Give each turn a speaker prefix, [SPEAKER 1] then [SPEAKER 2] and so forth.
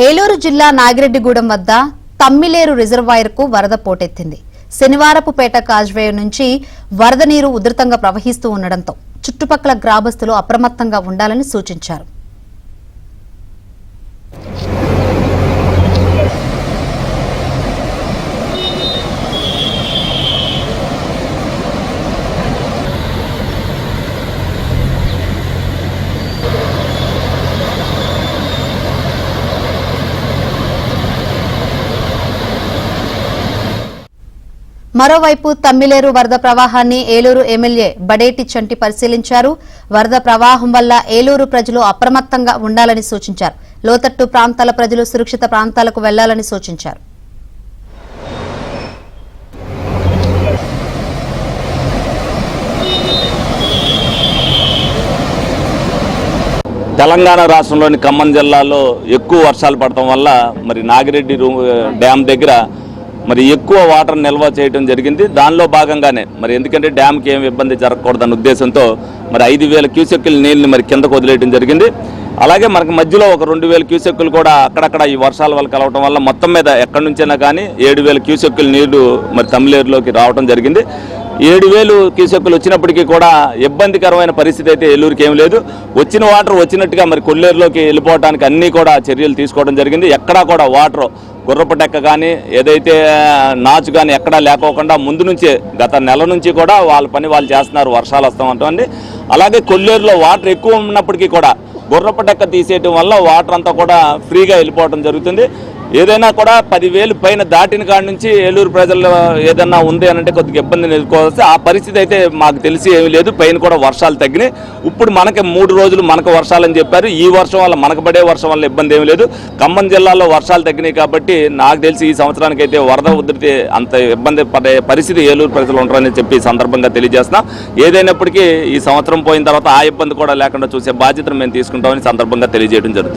[SPEAKER 1] ఏలూరు జిల్లా నాగిరెడ్డిగూడెం వద్ద తమ్మిలేరు రిజర్వాయర్కు వరద పోటెత్తింది. శనివారపుపేట కాజ్వే నుంచి వరద నీరు ఉధృతంగా ప్రవహిస్తూ ఉండడంతో చుట్టుపక్కల గ్రామస్తులు అప్రమత్తంగా ఉండాలని సూచించారు. మరోవైపు తమ్మిలేరు వరద ప్రవాహాన్ని ఏలూరు ఎమ్మెల్యే బడేటి చంటి పరిశీలించారు. వరద ప్రవాహం వల్ల ఏలూరు ప్రజలు అప్రమత్తంగా ఉండాలని సూచించారు. లోతట్టు ప్రాంతాల ప్రజలు సురక్షిత ప్రాంతాలకు వెళ్లాలని సూచించారు.
[SPEAKER 2] తెలంగాణ రాష్ట్రంలోని ఖమ్మం జిల్లాలో ఎక్కువ వర్షాలు పడటం వల్ల మరి నాగిరెడ్డి డ్యామ్ దగ్గర మరి ఎక్కువ వాటర్ నిల్వ చేయడం జరిగింది. దానిలో భాగంగానే మరి ఎందుకంటే డ్యామ్కి ఏమి ఇబ్బంది జరగకూడదన్న ఉద్దేశంతో మరి 5,000 క్యూసెక్కుల నీళ్ళని మరి కిందకు వదిలేయడం జరిగింది. అలాగే మనకి మధ్యలో ఒక 2,000 క్యూసెక్కులు కూడా అక్కడక్కడ ఈ వర్షాల వల్ల కలవటం వల్ల మొత్తం మీద ఎక్కడి నుంచైనా కానీ 7,000 క్యూసెక్కుల నీళ్లు మరి తమ్మిలేరులోకి రావడం జరిగింది. 7,000 క్యూసెక్కులు వచ్చినప్పటికీ కూడా ఇబ్బందికరమైన పరిస్థితి అయితే ఏలూరుకి ఏం లేదు. వచ్చిన వాటర్ వచ్చినట్టుగా మరి కొల్లేరులోకి వెళ్ళిపోవడానికి అన్నీ కూడా చర్యలు తీసుకోవడం జరిగింది. ఎక్కడా కూడా వాటర్ గుర్రపటెక్క కానీ ఏదైతే నాచు కానీ ఎక్కడా లేకోకుండా ముందు నుంచే గత నెల నుంచి కూడా వాళ్ళ పని వాళ్ళు చేస్తున్నారు. వర్షాలు వస్తామంటే అలాగే కొల్లేరులో వాటర్ ఎక్కువ ఉన్నప్పటికీ కూడా గుర్రపటెక్క తీసేయడం వల్ల వాటర్ అంతా కూడా ఫ్రీగా వెళ్ళిపోవడం జరుగుతుంది. ఏదైనా కూడా 10,000 పైన దాటిన కాడి నుంచి ఏలూరు ప్రజల్లో ఏదన్నా ఉంది అనంటే కొద్దిగా ఇబ్బందిని ఎదుర్కోవాల్సి ఆ పరిస్థితి అయితే మాకు తెలిసి ఏమీ లేదు. పైన కూడా వర్షాలు తగ్గినాయి. ఇప్పుడు మనకి 3 రోజులు మనకు వర్షాలని చెప్పారు. ఈ వర్షం వల్ల మనకు పడే వర్షం వల్ల ఇబ్బంది ఏమీ లేదు. ఖమ్మం జిల్లాలో వర్షాలు తగ్గినాయి కాబట్టి నాకు తెలిసి ఈ సంవత్సరానికి అయితే వరద ఉధృతి అంత ఇబ్బంది పడే పరిస్థితి ఏలూరు ప్రజలు ఉంటారని చెప్పి సందర్భంగా తెలియజేస్తున్నాం. ఏదైనప్పటికీ ఈ సంవత్సరం పోయిన తర్వాత ఆ ఇబ్బంది కూడా లేకుండా చూసే బాధ్యతను మేము తీసుకుంటామని సందర్భంగా తెలియజేయడం జరుగుతుంది.